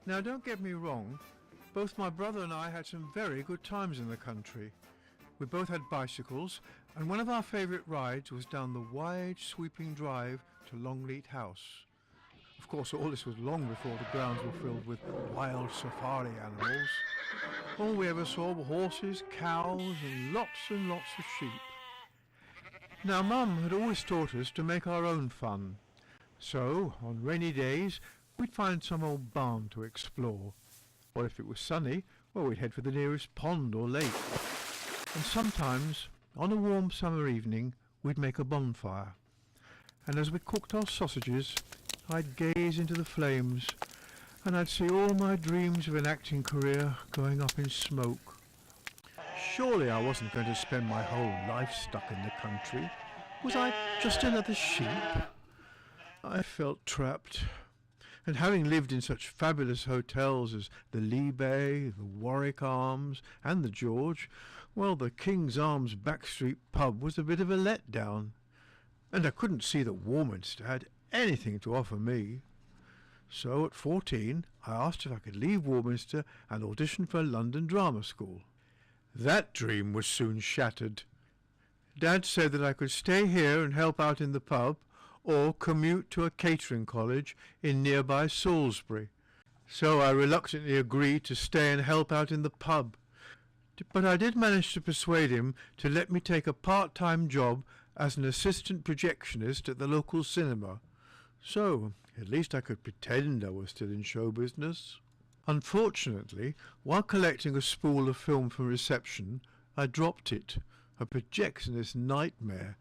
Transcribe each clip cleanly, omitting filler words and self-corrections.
Now don't get me wrong, both my brother and I had some very good times in the country. We both had bicycles, and one of our favourite rides was down the wide sweeping drive to Longleat House. Of course, all this was long before the grounds were filled with wild safari animals. All we ever saw were horses, cows and lots of sheep. Now Mum had always taught us to make our own fun. So, on rainy days, we'd find some old barn to explore. Or if it was sunny, well, we'd head for the nearest pond or lake. And sometimes, on a warm summer evening, we'd make a bonfire. And as we cooked our sausages, I'd gaze into the flames, and I'd see all my dreams of an acting career going up in smoke. Surely I wasn't going to spend my whole life stuck in the country. Was I just another sheep? I felt trapped. And having lived in such fabulous hotels as the Lee Bay, the Warwick Arms and the George, well, the King's Arms Backstreet pub was a bit of a letdown. And I couldn't see that Warminster had anything to offer me. So at 14, I asked if I could leave Warminster and audition for a London drama school. That dream was soon shattered. Dad said that I could stay here and help out in the pub, or commute to a catering college in nearby Salisbury. So I reluctantly agreed to stay and help out in the pub. But I did manage to persuade him to let me take a part-time job as an assistant projectionist at the local cinema. So at least I could pretend I was still in show business. Unfortunately, while collecting a spool of film for reception, I dropped it, a projectionist nightmare.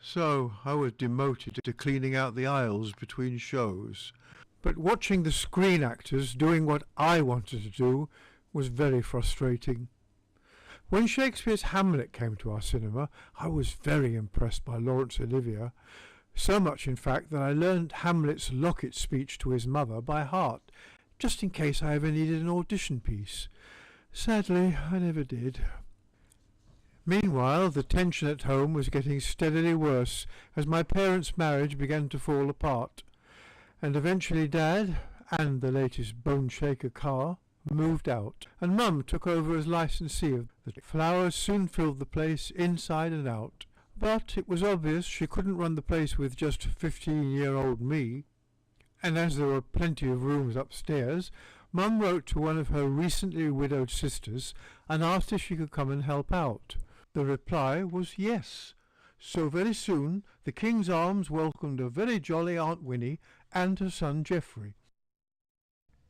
So I was demoted to cleaning out the aisles between shows. But watching the screen actors doing what I wanted to do was very frustrating. When Shakespeare's Hamlet came to our cinema, I was very impressed by Laurence Olivier. So much, in fact, that I learned Hamlet's Locket speech to his mother by heart, just in case I ever needed an audition piece. Sadly, I never did. Meanwhile, the tension at home was getting steadily worse as my parents' marriage began to fall apart, and eventually Dad, and the latest Bone Shaker car, moved out, and Mum took over as licensee. The flowers soon filled the place inside and out, but it was obvious she couldn't run the place with just 15-year-old me, and as there were plenty of rooms upstairs, Mum wrote to one of her recently widowed sisters and asked if she could come and help out. The reply was yes. So very soon the King's Arms welcomed a very jolly Aunt Winnie and her son Geoffrey.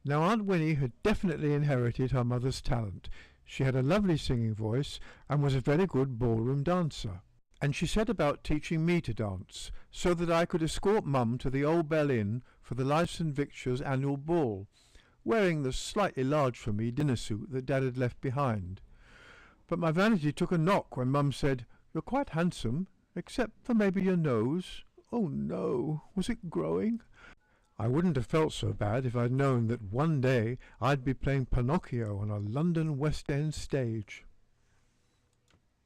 Now Aunt Winnie had definitely inherited her mother's talent. She had a lovely singing voice and was a very good ballroom dancer. And she set about teaching me to dance, so that I could escort Mum to the Old Bell Inn for the Lice and Victuals annual ball, wearing the slightly large for me dinner suit that Dad had left behind. But my vanity took a knock when Mum said, "You're quite handsome, except for maybe your nose." Oh no, was it growing? I wouldn't have felt so bad if I'd known that one day I'd be playing Pinocchio on a London West End stage.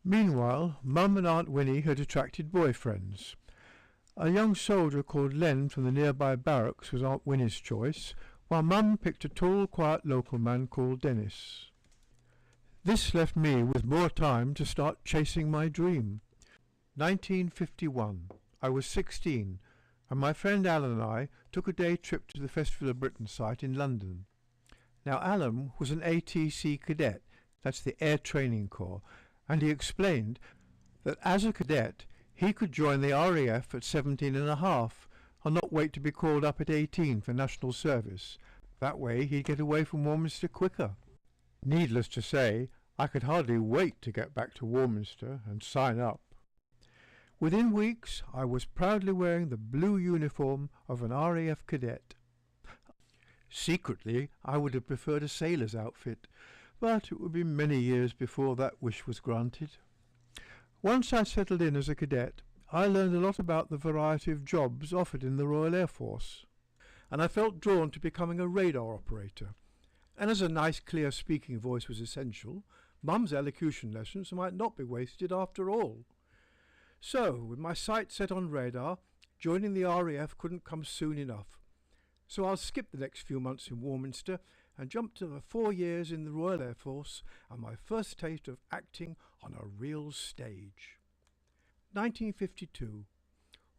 Meanwhile, Mum and Aunt Winnie had attracted boyfriends. A young soldier called Len from the nearby barracks was Aunt Winnie's choice, while Mum picked a tall, quiet local man called Dennis. This left me with more time to start chasing my dream. 1951. I was 16, and my friend Alan and I took a day trip to the Festival of Britain site in London. Now Alan was an ATC cadet, that's the Air Training Corps, and he explained that as a cadet he could join the RAF at 17 and a half and not wait to be called up at 18 for national service. That way he'd get away from Warminster quicker. Needless to say, I could hardly wait to get back to Warminster and sign up. Within weeks, I was proudly wearing the blue uniform of an RAF cadet. Secretly, I would have preferred a sailor's outfit, but it would be many years before that wish was granted. Once I settled in as a cadet, I learned a lot about the variety of jobs offered in the Royal Air Force, and I felt drawn to becoming a radar operator. And as a nice, clear speaking voice was essential, Mum's elocution lessons might not be wasted after all. So, with my sights set on radar, joining the RAF couldn't come soon enough. So I'll skip the next few months in Warminster and jumped to the 4 years in the Royal Air Force and my first taste of acting on a real stage. 1952.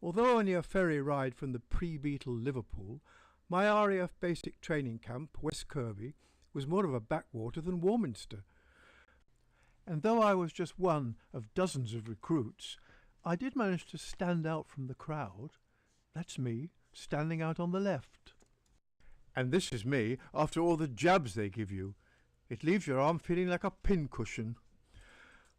Although only a ferry ride from the pre-Beatle Liverpool, my RAF basic training camp, West Kirby, was more of a backwater than Warminster. And though I was just one of dozens of recruits, I did manage to stand out from the crowd. That's me, standing out on the left. And this is me after all the jabs they give you. It leaves your arm feeling like a pincushion.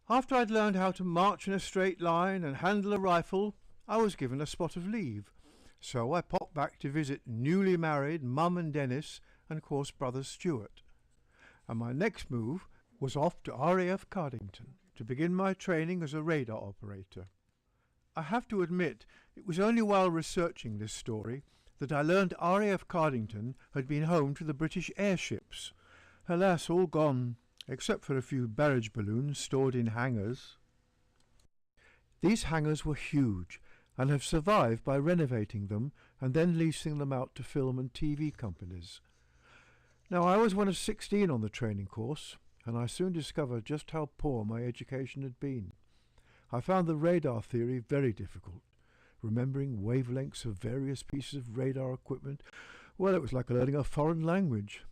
After I'd learned how to march in a straight line and handle a rifle, I was given a spot of leave. So I popped back to visit newly married Mum and Dennis and, of course, Brother Stuart. And my next move was off to RAF Cardington to begin my training as a radar operator. I have to admit, it was only while researching this story that I learned RAF Cardington had been home to the British airships. Alas, all gone, except for a few barrage balloons stored in hangars. These hangars were huge and have survived by renovating them and then leasing them out to film and TV companies. Now, I was one of 16 on the training course, and I soon discovered just how poor my education had been. I found the radar theory very difficult. Remembering wavelengths of various pieces of radar equipment, well, it was like learning a foreign language.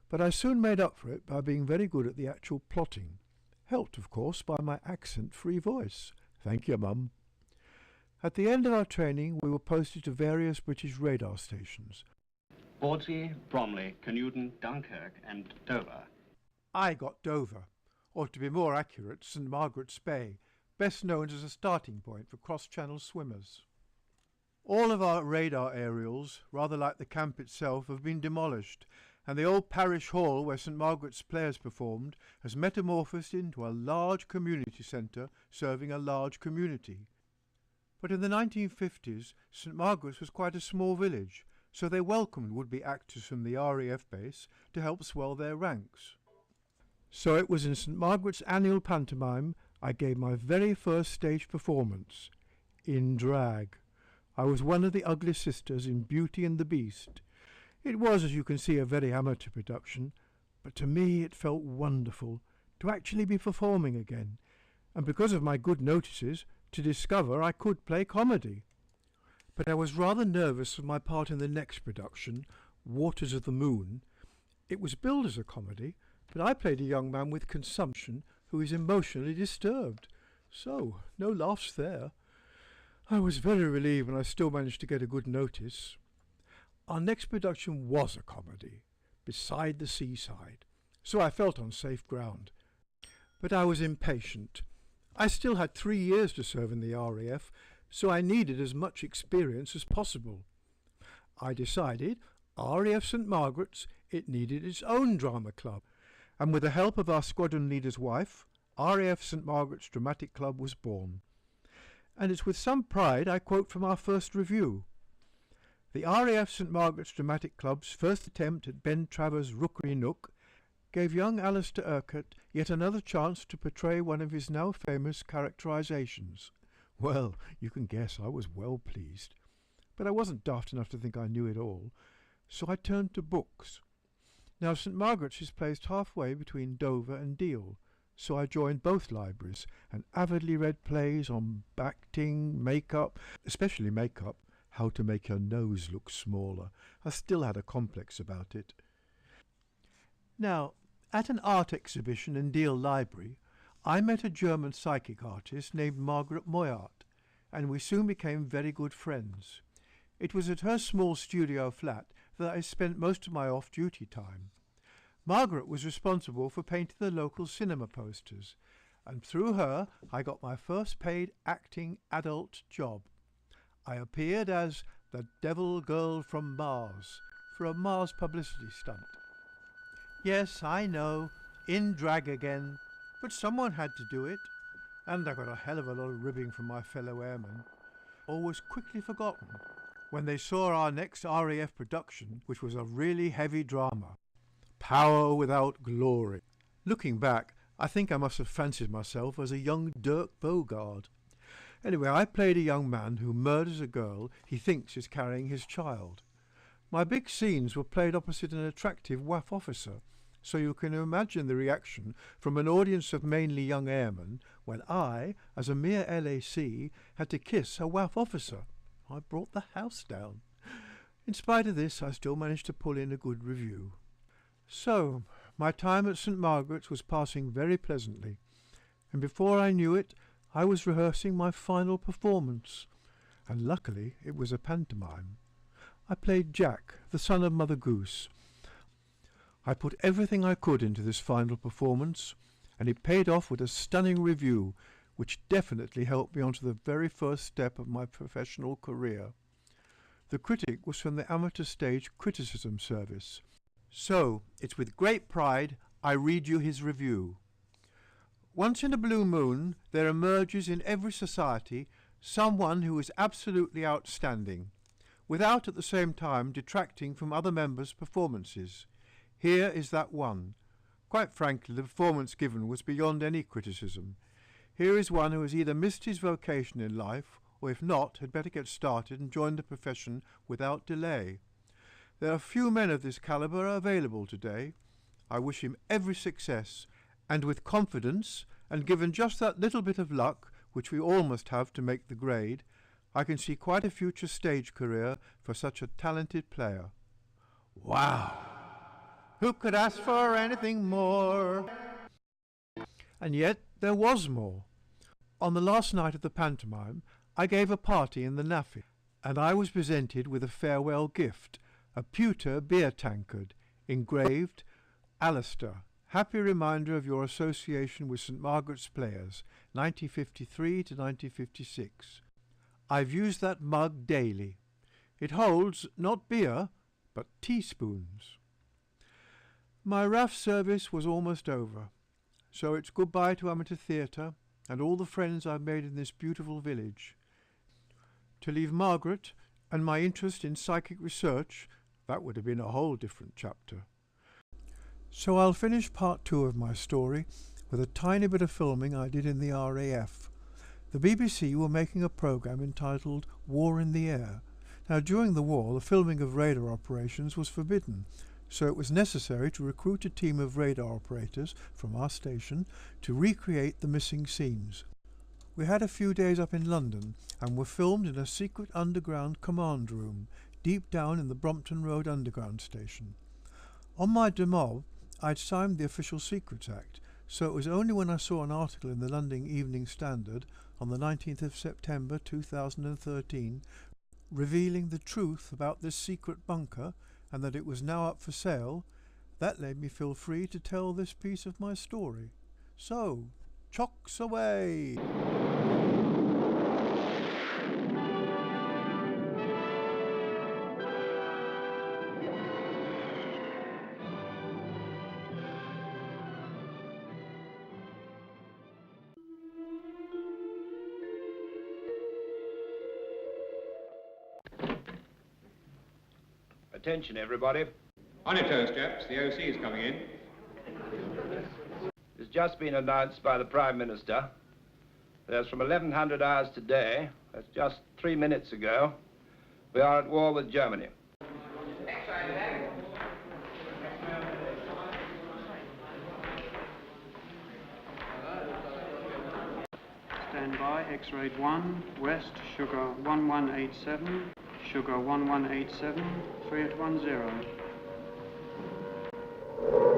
But I soon made up for it by being very good at the actual plotting, helped, of course, by my accent-free voice. Thank you, Mum. At the end of our training, we were posted to various British radar stations. Bawdsey, Bromley, Canewdon, Dunkirk and Dover. I got Dover, or to be more accurate, St Margaret's Bay, best known as a starting point for cross-channel swimmers. All of our radar aerials, rather like the camp itself, have been demolished, and the old parish hall where St Margaret's players performed has metamorphosed into a large community centre serving a large community. But in the 1950s, St Margaret's was quite a small village, so they welcomed would-be actors from the RAF base to help swell their ranks. So it was in St Margaret's annual pantomime I gave my very first stage performance, in drag. I was one of the ugly sisters in Beauty and the Beast. It was, as you can see, a very amateur production, but to me it felt wonderful to actually be performing again, and because of my good notices, to discover I could play comedy. But I was rather nervous for my part in the next production, Waters of the Moon. It was billed as a comedy, but I played a young man with consumption who is emotionally disturbed. So, no laughs there. I was very relieved when I still managed to get a good notice. Our next production was a comedy, Beside the Seaside, so I felt on safe ground. But I was impatient. I still had 3 years to serve in the RAF, so I needed as much experience as possible. I decided RAF St Margaret's, it needed its own drama club, and with the help of our squadron leader's wife, RAF St Margaret's Dramatic Club was born. And it's with some pride I quote from our first review. The RAF St Margaret's Dramatic Club's first attempt at Ben Travers' Rookery Nook gave young Alistair Urquhart yet another chance to portray one of his now famous characterizations. Well, you can guess I was well pleased. But I wasn't daft enough to think I knew it all, so I turned to books. Now St Margaret's is placed halfway between Dover and Deal, so I joined both libraries and avidly read plays on acting, makeup, especially makeup, how to make your nose look smaller. I still had a complex about it. Now, at an art exhibition in Deal Library, I met a German psychic artist named Margaret Moyart, and we soon became very good friends. It was at her small studio flat that I spent most of my off-duty time. Margaret was responsible for painting the local cinema posters, and through her I got my first paid acting adult job. I appeared as the Devil Girl from Mars for a Mars publicity stunt. Yes, I know, in drag again, but someone had to do it, and I got a hell of a lot of ribbing from my fellow airmen. All was quickly forgotten when they saw our next RAF production, which was a really heavy drama, Power Without Glory. Looking back, I think I must have fancied myself as a young Dirk Bogarde. Anyway, I played a young man who murders a girl he thinks is carrying his child. My big scenes were played opposite an attractive WAF officer, so you can imagine the reaction from an audience of mainly young airmen when I, as a mere LAC, had to kiss a WAF officer. I brought the house down. In spite of this, I still managed to pull in a good review. So, my time at St. Margaret's was passing very pleasantly, and before I knew it, I was rehearsing my final performance, and luckily it was a pantomime. I played Jack, the son of Mother Goose. I put everything I could into this final performance, and it paid off with a stunning review, which definitely helped me onto the very first step of my professional career. The critic was from the Amateur Stage Criticism Service. So, it's with great pride I read you his review. Once in a blue moon, there emerges in every society someone who is absolutely outstanding, without at the same time detracting from other members' performances. Here is that one. Quite frankly, the performance given was beyond any criticism. Here is one who has either missed his vocation in life, or if not, had better get started and join the profession without delay. There are few men of this calibre available today. I wish him every success, and with confidence, and given just that little bit of luck, which we all must have to make the grade, I can see quite a future stage career for such a talented player. Wow! Who could ask for anything more? And yet there was more. On the last night of the pantomime, I gave a party in the Naffy, and I was presented with a farewell gift, a pewter beer tankard, engraved, Alistair, happy reminder of your association with St. Margaret's Players, 1953 to 1956. I've used that mug daily. It holds not beer, but teaspoons. My RAF service was almost over, so it's goodbye to amateur theatre and all the friends I've made in this beautiful village. To leave Margaret and my interest in psychic research, that would have been a whole different chapter. So I'll finish part 2 of my story with a tiny bit of filming I did in the RAF. The BBC were making a programme entitled War in the Air. Now during the war, the filming of radar operations was forbidden, so it was necessary to recruit a team of radar operators from our station to recreate the missing scenes. We had a few days up in London and were filmed in a secret underground command room deep down in the Brompton Road Underground station. On my demob, I'd signed the Official Secrets Act, so it was only when I saw an article in the London Evening Standard on the 19th of September 2013 revealing the truth about this secret bunker and that it was now up for sale, that made me feel free to tell this piece of my story. So, chocks away! Attention, everybody. On your toes, chaps. The OC is coming in. It's just been announced by the Prime Minister that as from 1100 hours today, that's just 3 minutes ago, we are at war with Germany. Stand by, X-ray 1, west, sugar 1187, sugar 1187, 3810.